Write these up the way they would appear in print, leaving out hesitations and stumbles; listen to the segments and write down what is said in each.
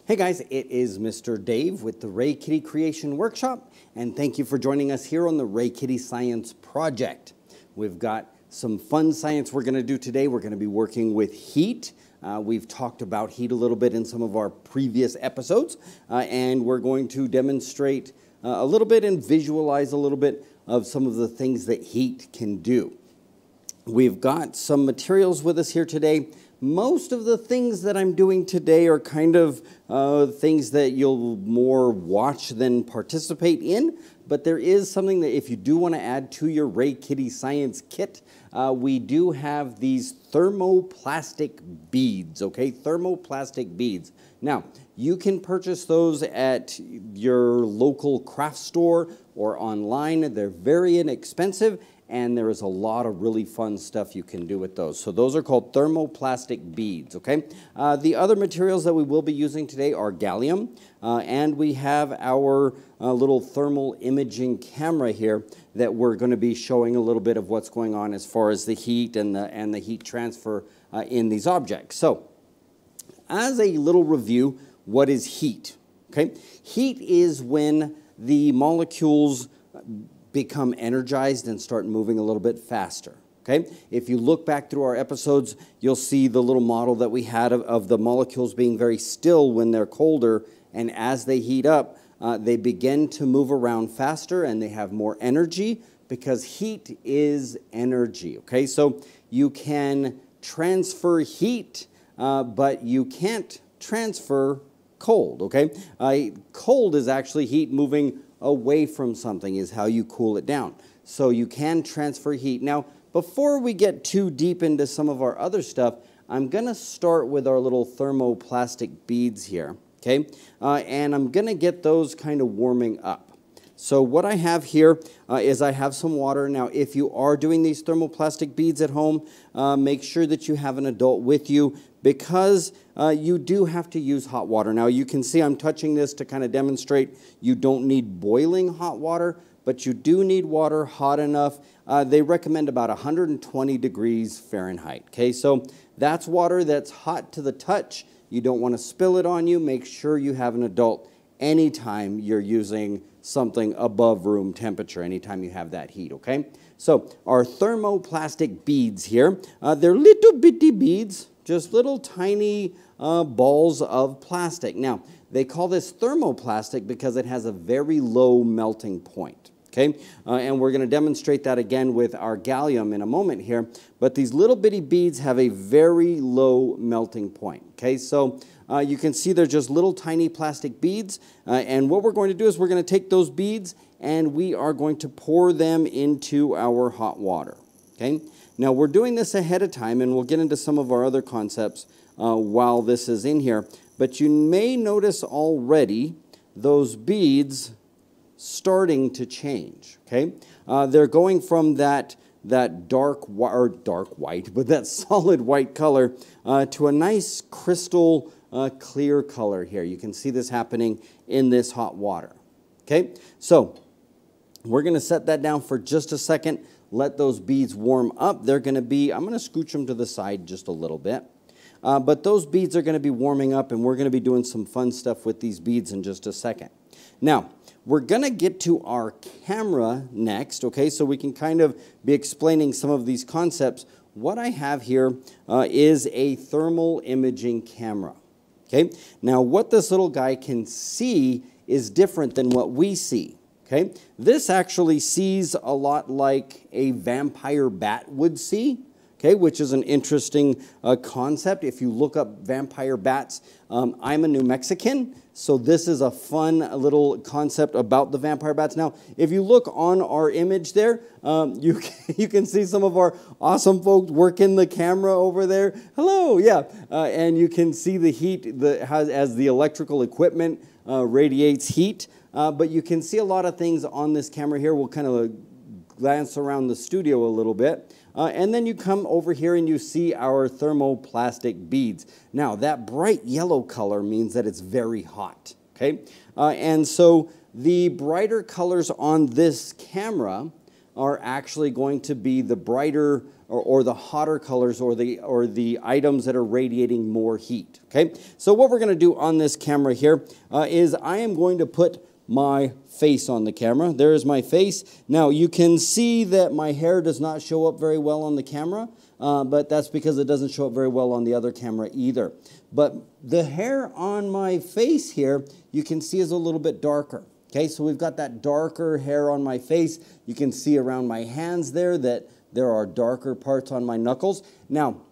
Hey guys, it is Mr. Dave with the RayKitty Creation Workshop, and thank you for joining us here on the RayKitty Science Project. We've got some fun science we're going to do today. We're going to be working with heat. We've talked about heat a little bit in some of our previous episodes, and we're going to demonstrate a little bit and visualize a little bit of some of the things that heat can do. We've got some materials with us here today. Most of the things that I'm doing today are kind of things that you'll more watch than participate in, but there is something that if you do want to add to your RayKitty Science kit, we do have these thermoplastic beads, okay? Thermoplastic beads. Now, you can purchase those at your local craft store or online. They're very inexpensive, and there is a lot of really fun stuff you can do with those. So those are called thermoplastic beads, okay? The other materials that we will be using today are gallium, and we have our little thermal imaging camera here that we're going to be showing a little bit of what's going on as far as the heat and the heat transfer in these objects. So, as a little review, what is heat? Okay, heat is when the molecules become energized and start moving a little bit faster. Okay, if you look back through our episodes, you'll see the little model that we had of the molecules being very still when they're colder, and as they heat up, they begin to move around faster and they have more energy because heat is energy. Okay, so you can transfer heat, but you can't transfer cold. Okay, cold is actually heat moving away from something is how you cool it down. So you can transfer heat. Now, before we get too deep into some of our other stuff, I'm going to start with our little thermoplastic beads here, okay? And I'm going to get those kind of warming up. So what I have here is I have some water. Now, if you are doing these thermoplastic beads at home, make sure that you have an adult with you because you do have to use hot water. Now, you can see I'm touching this to kind of demonstrate you don't need boiling hot water, but you do need water hot enough. They recommend about 120 degrees Fahrenheit. Okay, so that's water that's hot to the touch. You don't want to spill it on you. Make sure you have an adult anytime you're using something above room temperature, anytime you have that heat, okay? So our thermoplastic beads here, they're little bitty beads, just little tiny balls of plastic. Now, they call this thermoplastic because it has a very low melting point. Okay, and we're going to demonstrate that again with our gallium in a moment here. But these little bitty beads have a very low melting point. Okay, so you can see they're just little tiny plastic beads. And what we're going to do is we're going to take those beads and we are going to pour them into our hot water. Okay, now we're doing this ahead of time, and we'll get into some of our other concepts while this is in here. But you may notice already those beads starting to change, okay? They're going from that dark white, but that solid white color to a nice crystal clear color here. You can see this happening in this hot water, okay? So we're going to set that down for just a second, let those beads warm up. They're going to be, I'm going to scooch them to the side just a little bit. But those beads are going to be warming up, and we're going to be doing some fun stuff with these beads in just a second. Now, we're going to get to our camera next, okay, so we can kind of be explaining some of these concepts. What I have here is a thermal imaging camera, okay? Now, what this little guy can see is different than what we see, okay? This actually sees a lot like a vampire bat would see, okay, which is an interesting concept. If you look up vampire bats, I'm a New Mexican, so this is a fun little concept about the vampire bats. Now, if you look on our image there, you can see some of our awesome folks working the camera over there. Hello, yeah, and you can see the heat as the electrical equipment radiates heat. But you can see a lot of things on this camera here. We'll kind of glance around the studio a little bit. And then you come over here and you see our thermoplastic beads. Now, that bright yellow color means that it's very hot, okay? And so the brighter colors on this camera are actually going to be the brighter or the hotter colors or the items that are radiating more heat, okay? So what we're going to do on this camera here is I am going to put my face on the camera. There's my face. Now you can see that my hair does not show up very well on the camera, but that's because it doesn't show up very well on the other camera either. But the hair on my face here, you can see is a little bit darker. Okay, so we've got that darker hair on my face. You can see around my hands there that there are darker parts on my knuckles. Now,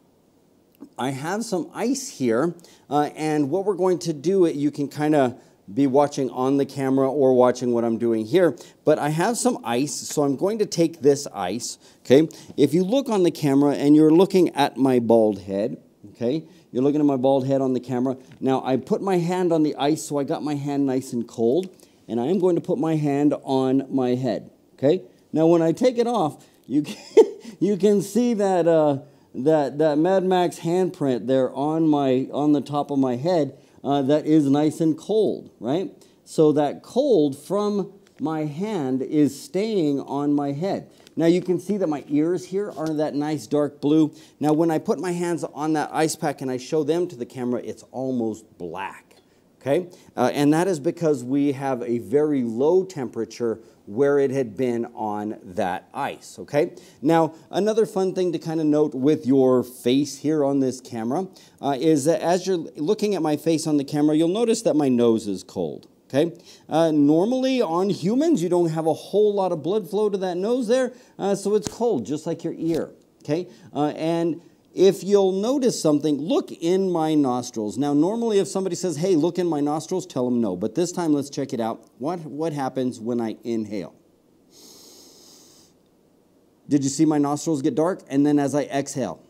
I have some ice here, and what we're going to do, you can kind of be watching on the camera or watching what I'm doing here, but I have some ice, so I'm going to take this ice, okay? If you look on the camera and you're looking at my bald head, okay? You're looking at my bald head on the camera. Now, I put my hand on the ice, so I got my hand nice and cold, and I am going to put my hand on my head, okay? Now, when I take it off, you can see that that Mad Max handprint there on the top of my head that is nice and cold, right? So that cold from my hand is staying on my head. Now you can see that my ears here are that nice dark blue. Now when I put my hands on that ice pack and I show them to the camera, it's almost black, okay? And that is because we have a very low temperature where it had been on that ice, okay? Now, another fun thing to kind of note with your face here on this camera is that as you're looking at my face on the camera, you'll notice that my nose is cold, okay? Normally on humans, you don't have a whole lot of blood flow to that nose there, so it's cold, just like your ear, okay? And if you'll notice something, look in my nostrils. Now, normally if somebody says, hey, look in my nostrils, tell them no. But this time, let's check it out. What happens when I inhale? Did you see my nostrils get dark? And then as I exhale,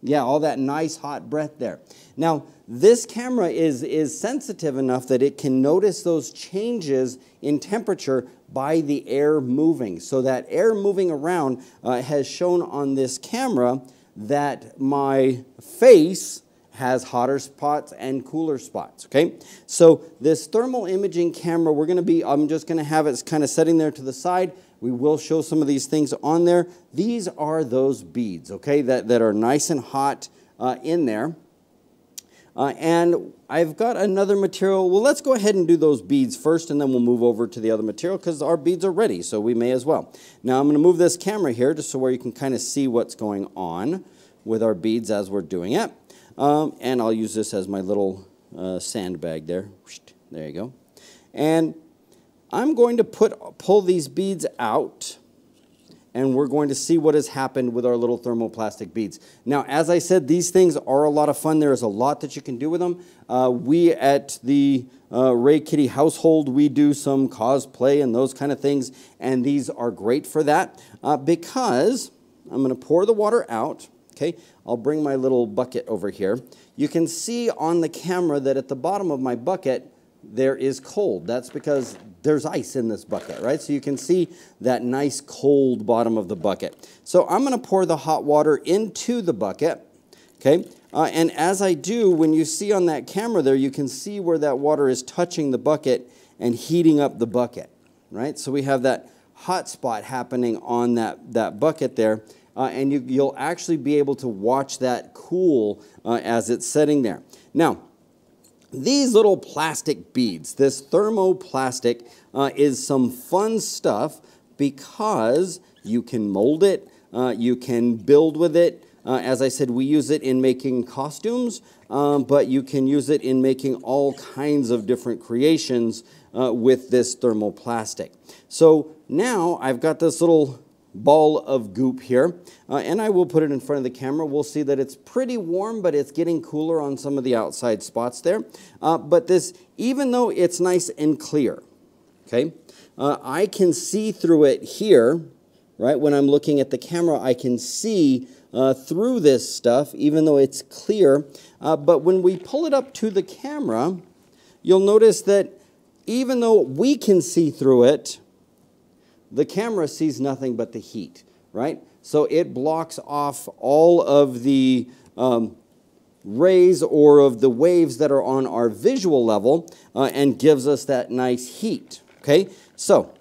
yeah, all that nice hot breath there. Now, this camera is sensitive enough that it can notice those changes in temperature by the air moving. So that air moving around has shown on this camera that my face has hotter spots and cooler spots, okay? So this thermal imaging camera, I'm just gonna have it kind of sitting there to the side. We will show some of these things on there. These are those beads, okay, that are nice and hot in there. And I've got another material. Well, let's go ahead and do those beads first, and then we'll move over to the other material because our beads are ready, so we may as well. Now, I'm going to move this camera here just so where you can kind of see what's going on with our beads as we're doing it. And I'll use this as my little sandbag there. There you go. And I'm going to pull these beads out, and we're going to see what has happened with our little thermoplastic beads. Now, as I said, these things are a lot of fun. There is a lot that you can do with them. We at the RayKitty household, we do some cosplay and those kind of things, and these are great for that because I'm going to pour the water out. Okay, I'll bring my little bucket over here. You can see on the camera that at the bottom of my bucket, there is cold. That's because there's ice in this bucket, right? So you can see that nice cold bottom of the bucket. So I'm going to pour the hot water into the bucket, okay? And as I do, when you see on that camera there, you can see where that water is touching the bucket and heating up the bucket, right? So we have that hot spot happening on that bucket there, and you'll actually be able to watch that cool as it's sitting there. Now, these little plastic beads, this thermoplastic is some fun stuff because you can mold it, you can build with it. As I said, we use it in making costumes, but you can use it in making all kinds of different creations with this thermoplastic. So now I've got this little ball of goop here, and I will put it in front of the camera. We'll see that it's pretty warm, but it's getting cooler on some of the outside spots there. But this, even though it's nice and clear, okay, I can see through it here, right? When I'm looking at the camera, I can see through this stuff, even though it's clear. But when we pull it up to the camera, you'll notice that even though we can see through it, the camera sees nothing but the heat, right? So it blocks off all of the rays or of the waves that are on our visual level and gives us that nice heat, okay? So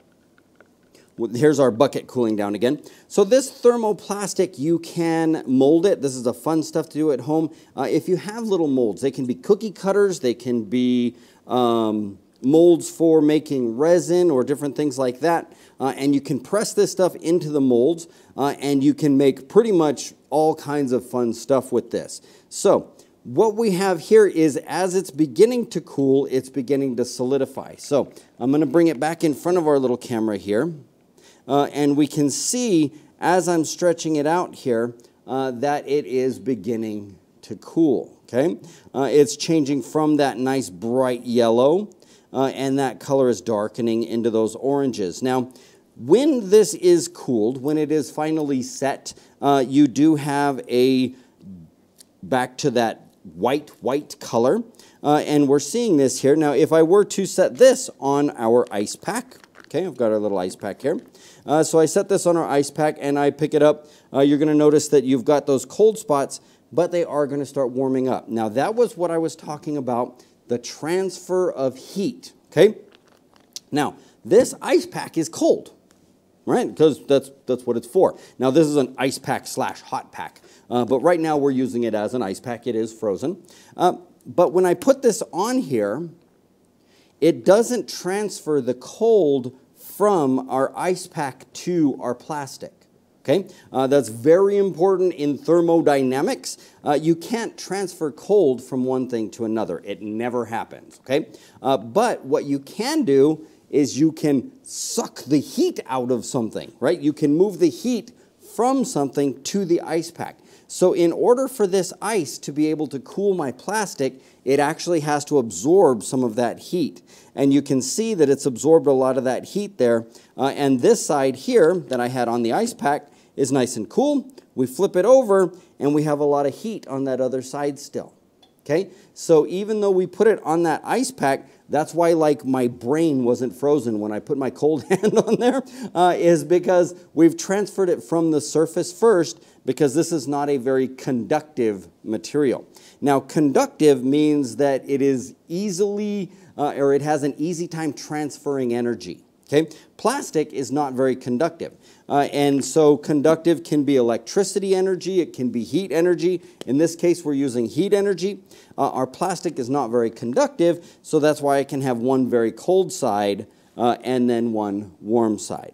here's our bucket cooling down again. So this thermoplastic, you can mold it. This is the fun stuff to do at home. If you have little molds, they can be cookie cutters, they can be molds for making resin or different things like that. And you can press this stuff into the molds and you can make pretty much all kinds of fun stuff with this. So what we have here is as it's beginning to cool, it's beginning to solidify. So I'm going to bring it back in front of our little camera here. And we can see as I'm stretching it out here that it is beginning to cool. Okay, it's changing from that nice bright yellow and that color is darkening into those oranges. Now, when this is cooled, when it is finally set, you do have a back to that white color, and we're seeing this here. Now, if I were to set this on our ice pack, okay, I've got our little ice pack here. So I set this on our ice pack and I pick it up. You're going to notice that you've got those cold spots, but they are going to start warming up. Now, that was what I was talking about, the transfer of heat, okay? Now, this ice pack is cold, right? Because that's what it's for. Now, this is an ice pack / hot pack. But right now we're using it as an ice pack. It is frozen. But when I put this on here, it doesn't transfer the cold from our ice pack to our plastic. Okay? That's very important in thermodynamics. You can't transfer cold from one thing to another. It never happens. Okay? But what you can do is you can suck the heat out of something, right? You can move the heat from something to the ice pack. So in order for this ice to be able to cool my plastic, it actually has to absorb some of that heat. And you can see that it's absorbed a lot of that heat there. And this side here that I had on the ice pack is nice and cool. We flip it over and we have a lot of heat on that other side still. Okay? So even though we put it on that ice pack, that's why like my brain wasn't frozen when I put my cold hand on there, is because we've transferred it from the surface first, because this is not a very conductive material. Now, conductive means that it is easily, or it has an easy time transferring energy. Okay? Plastic is not very conductive. And so conductive can be electricity energy, it can be heat energy. In this case, we're using heat energy. Our plastic is not very conductive, so that's why I can have one very cold side and then one warm side.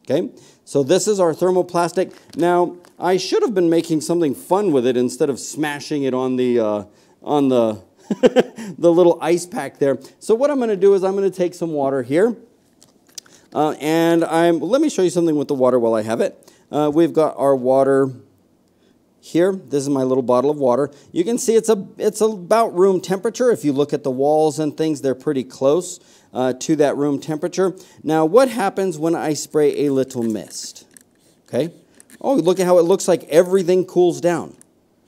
Okay? So this is our thermoplastic. Now, I should have been making something fun with it instead of smashing it on the the little ice pack there. So what I'm going to do is I'm going to take some water here. Let me show you something with the water while I have it. We've got our water here. This is my little bottle of water. You can see it's about room temperature. If you look at the walls and things, they're pretty close to that room temperature. Now, what happens when I spray a little mist? Okay. Oh, look at how it looks like everything cools down,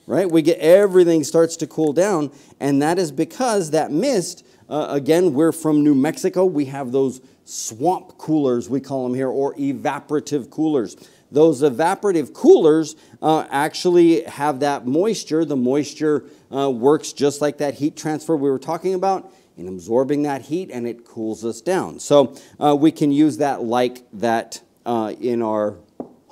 right? We get everything starts to cool down, and that is because that mist, again, we're from New Mexico. We have those swamp coolers, we call them here, or evaporative coolers. Those evaporative coolers actually have that moisture. The moisture works just like that heat transfer we were talking about in absorbing that heat, and it cools us down. So we can use that like that in our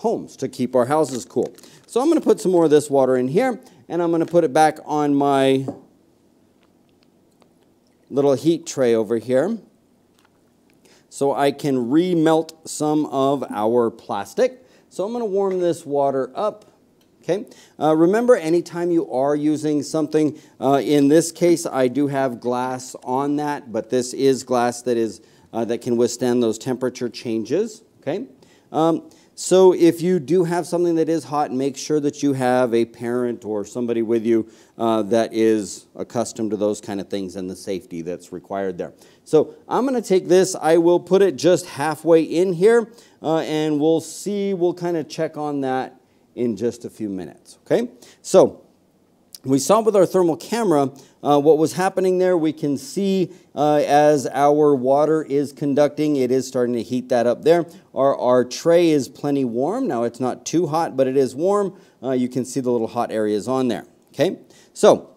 homes to keep our houses cool. So I'm going to put some more of this water in here, and I'm going to put it back on my little heat tray over here, so I can remelt some of our plastic. So I'm going to warm this water up. Okay. Remember, anytime you are using something, in this case, I do have glass on that, but this is glass that is that can withstand those temperature changes. Okay. So if you do have something that is hot, make sure that you have a parent or somebody with you that is accustomed to those kind of things and the safety that's required there. So I'm going to take this. I will put it just halfway in here, and we'll see. We'll kind of check on that in just a few minutes. Okay? So we saw with our thermal camera what was happening there. We can see as our water is conducting, it is starting to heat that up there. Our tray is plenty warm. Now, it's not too hot, but it is warm. You can see the little hot areas on there. Okay? So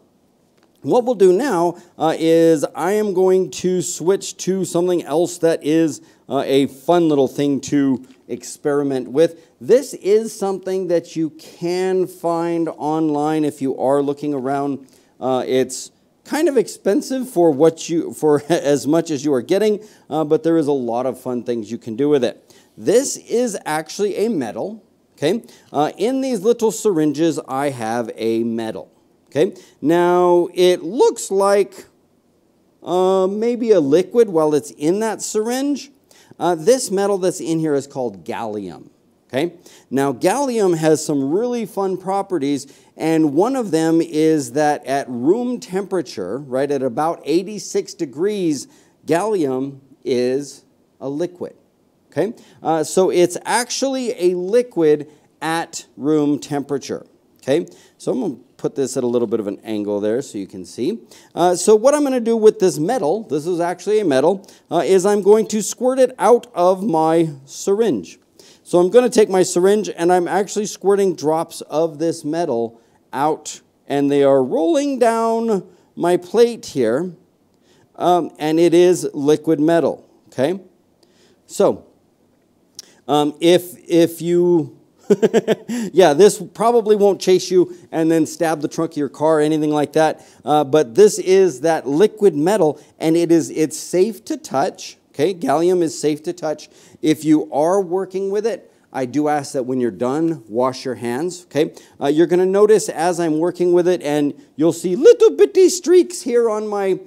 what we'll do now is I am going to switch to something else that is a fun little thing to experiment with. This is something that you can find online if you are looking around. It's kind of expensive for as much as you are getting, but there is a lot of fun things you can do with it. This is actually a metal. Okay, in these little syringes, I have a metal. Okay, now it looks like maybe a liquid while it's in that syringe. This metal that's in here is called gallium. Okay, now gallium has some really fun properties, and one of them is that at room temperature, right, at about 86 degrees, gallium is a liquid. Okay, so it's actually a liquid at room temperature. Okay, so I'm going to put this at a little bit of an angle there so you can see. So what I'm going to do with this metal, this is actually a metal, is I'm going to squirt it out of my syringe. So I'm going to take my syringe and I'm actually squirting drops of this metal out, and they are rolling down my plate here, and it is liquid metal. Okay, so if you, yeah, this probably won't chase you and then stab the trunk of your car or anything like that. But this is that liquid metal, and it's safe to touch. Okay, gallium is safe to touch. If you are working with it, I do ask that when you're done, wash your hands. Okay, you're going to notice as I'm working with it, and you'll see little bitty streaks here on my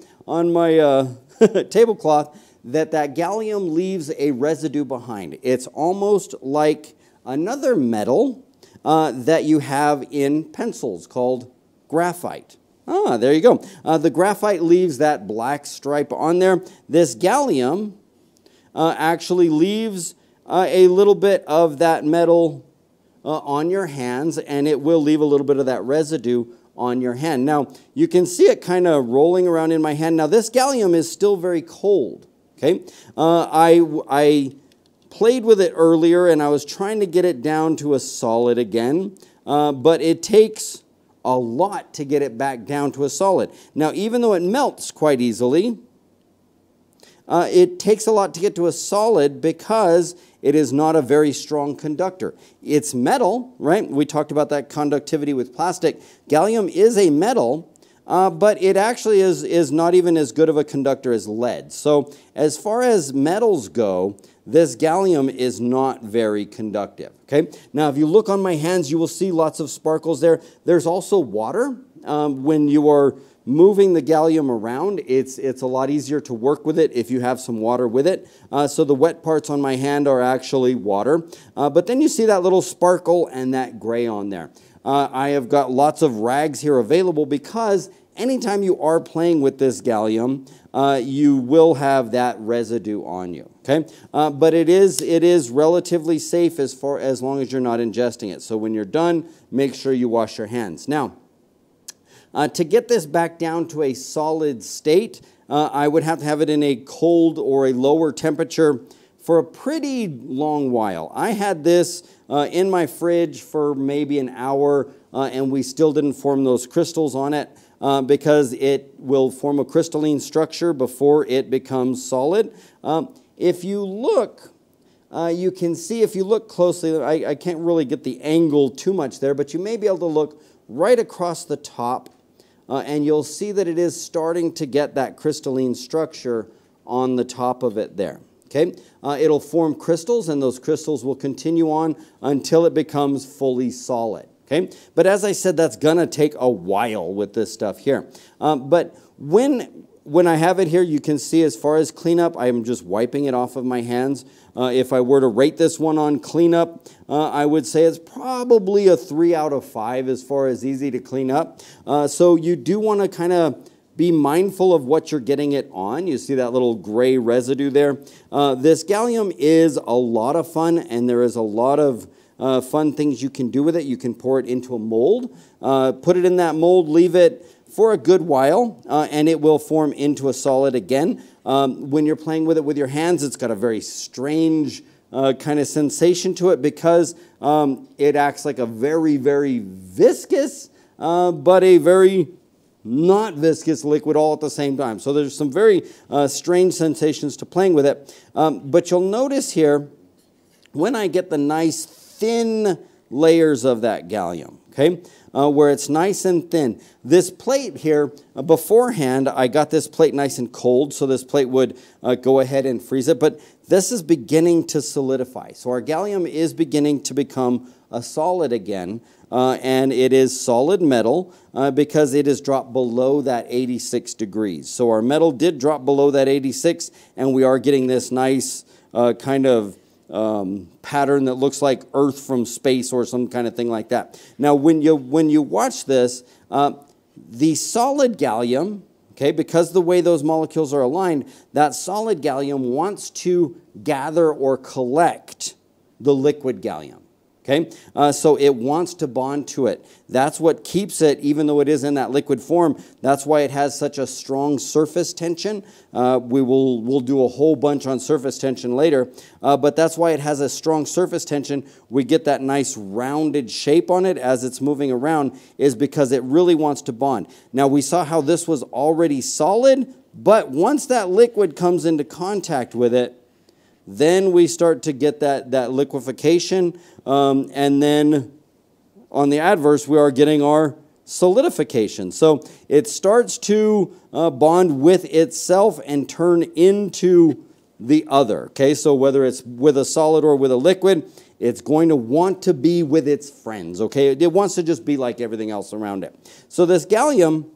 tablecloth, that gallium leaves a residue behind. It's almost like another metal that you have in pencils called graphite. Ah, there you go. The graphite leaves that black stripe on there. This gallium actually leaves a little bit of that metal on your hands, and it will leave a little bit of that residue on your hand. Now, you can see it kind of rolling around in my hand. Now, this gallium is still very cold. Okay, I played with it earlier, and I was trying to get it down to a solid again, but it takes a lot to get it back down to a solid. Now, even though it melts quite easily, it takes a lot to get to a solid because it is not a very strong conductor. It's metal, right? We talked about that conductivity with plastic. Gallium is a metal, but it actually is not even as good of a conductor as lead. So as far as metals go, this gallium is not very conductive. Okay. Now, if you look on my hands, you will see lots of sparkles there. There's also water. When you are moving the gallium around, it's a lot easier to work with it if you have some water with it. So the wet parts on my hand are actually water. But then you see that little sparkle and that gray on there. I have got lots of rags here available because anytime you are playing with this gallium, you will have that residue on you. Okay, but it is relatively safe as long as you're not ingesting it. So when you're done, make sure you wash your hands. Now, to get this back down to a solid state, I would have to have it in a cold or a lower temperature for a pretty long while. I had this in my fridge for maybe an hour, and we still didn't form those crystals on it because it will form a crystalline structure before it becomes solid. If you look, you can see, if you look closely, I can't really get the angle too much there, but you may be able to look right across the top, and you'll see that it is starting to get that crystalline structure on the top of it there. Okay, it'll form crystals, and those crystals will continue on until it becomes fully solid. Okay, but as I said, that's gonna take a while with this stuff here. But when I have it here, you can see as far as cleanup, I am just wiping it off of my hands. If I were to rate this one on cleanup, I would say it's probably a 3 out of 5 as far as easy to clean up. So you do want to kind of be mindful of what you're getting it on. You see that little gray residue there. This gallium is a lot of fun, and there is a lot of fun things you can do with it. You can pour it into a mold, put it in that mold, leave it for a good while, and it will form into a solid again. When you're playing with it with your hands, it's got a very strange kind of sensation to it because it acts like a very, very viscous, but a very not viscous liquid all at the same time. So there's some very strange sensations to playing with it. But you'll notice here, when I get the nice thin layers of that gallium, okay, where it's nice and thin. This plate here, beforehand, I got this plate nice and cold, so this plate would go ahead and freeze it, but this is beginning to solidify. So our gallium is beginning to become a solid again, and it is solid metal because it has dropped below that 86 degrees. So our metal did drop below that 86, and we are getting this nice kind of pattern that looks like Earth from space or some kind of thing like that. Now, when you watch this, the solid gallium, okay, because the way those molecules are aligned, that solid gallium wants to gather or collect the liquid gallium. Okay, so it wants to bond to it. That's what keeps it, even though it is in that liquid form. That's why it has such a strong surface tension. We'll do a whole bunch on surface tension later, but that's why it has a strong surface tension. We get that nice rounded shape on it as it's moving around, is because it really wants to bond. Now, we saw how this was already solid, but once that liquid comes into contact with it, then we start to get that liquefaction, and then on the adverse, we are getting our solidification. So it starts to bond with itself and turn into the other. Okay, so whether it's with a solid or with a liquid, it's going to want to be with its friends. Okay, it wants to just be like everything else around it. So this gallium,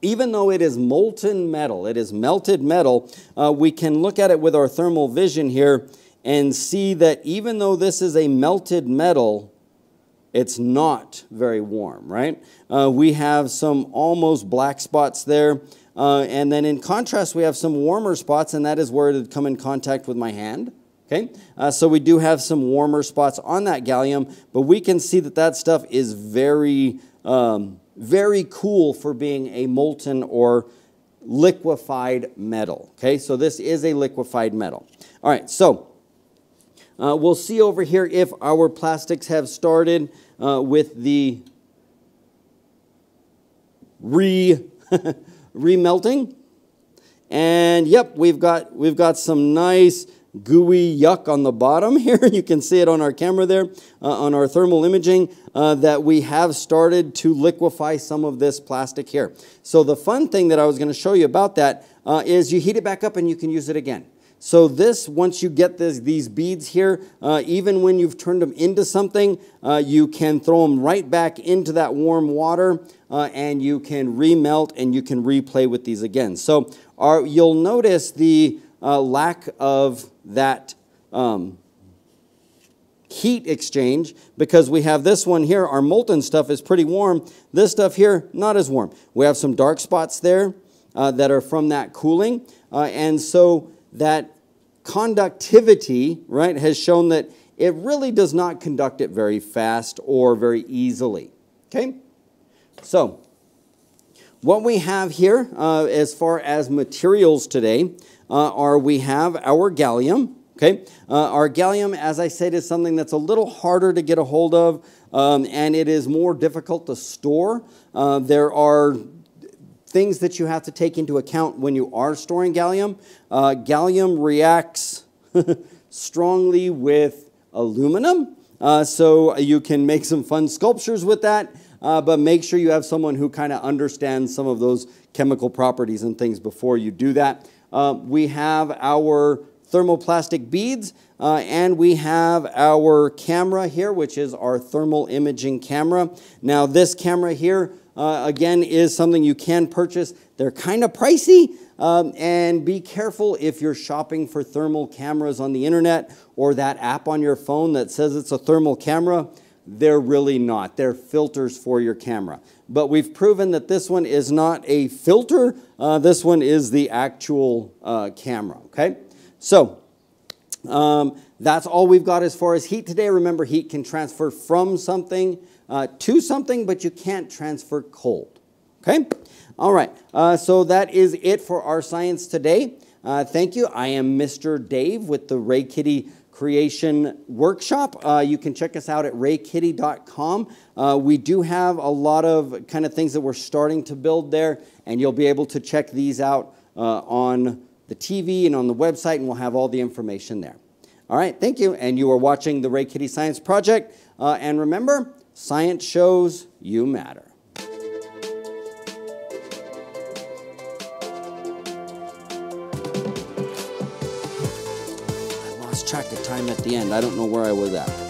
even though it is molten metal, it is melted metal, we can look at it with our thermal vision here and see that even though this is a melted metal, it's not very warm, right? We have some almost black spots there. And then in contrast, we have some warmer spots, and that is where it would come in contact with my hand. Okay, so we do have some warmer spots on that gallium, but we can see that that stuff is very cool for being a molten or liquefied metal. Okay, so this is a liquefied metal. All right, so we'll see over here if our plastics have started with the remelting. And yep, we've got some nice gooey yuck on the bottom here. You can see it on our camera there, on our thermal imaging, that we have started to liquefy some of this plastic here. So the fun thing that I was going to show you about that is you heat it back up and you can use it again. So this, once you get these beads here, even when you've turned them into something, you can throw them right back into that warm water, and you can remelt and you can replay with these again. So you'll notice the lack of that heat exchange, because we have this one here, our molten stuff is pretty warm. This stuff here, not as warm. We have some dark spots there that are from that cooling, and so that conductivity, right, has shown that it really does not conduct it very fast or very easily. Okay, so what we have here as far as materials today we have our gallium. Okay, our gallium, as I said, is something that's a little harder to get a hold of, and it is more difficult to store. There are things that you have to take into account when you are storing gallium. Gallium reacts strongly with aluminum, so you can make some fun sculptures with that, but make sure you have someone who kind of understands some of those chemical properties and things before you do that. We have our thermoplastic beads, and we have our camera here, which is our thermal imaging camera. Now, this camera here, again, is something you can purchase. They're kind of pricey, and be careful if you're shopping for thermal cameras on the internet or that app on your phone that says it's a thermal camera. They're really not. They're filters for your camera. But we've proven that this one is not a filter. This one is the actual camera, okay? So that's all we've got as far as heat today. Remember, heat can transfer from something to something, but you can't transfer cold, okay? All right, so that is it for our science today. Thank you. I am Mr. Dave with the RayKitty Creation Workshop. You can check us out at RayKitty.com. We do have a lot of kind of things that we're starting to build there, and you'll be able to check these out on the TV and on the website, and we'll have all the information there. All right, thank you. And you are watching the RayKitty Science Project. And remember, science shows you matter. I lost track of time at the end. I don't know where I was at.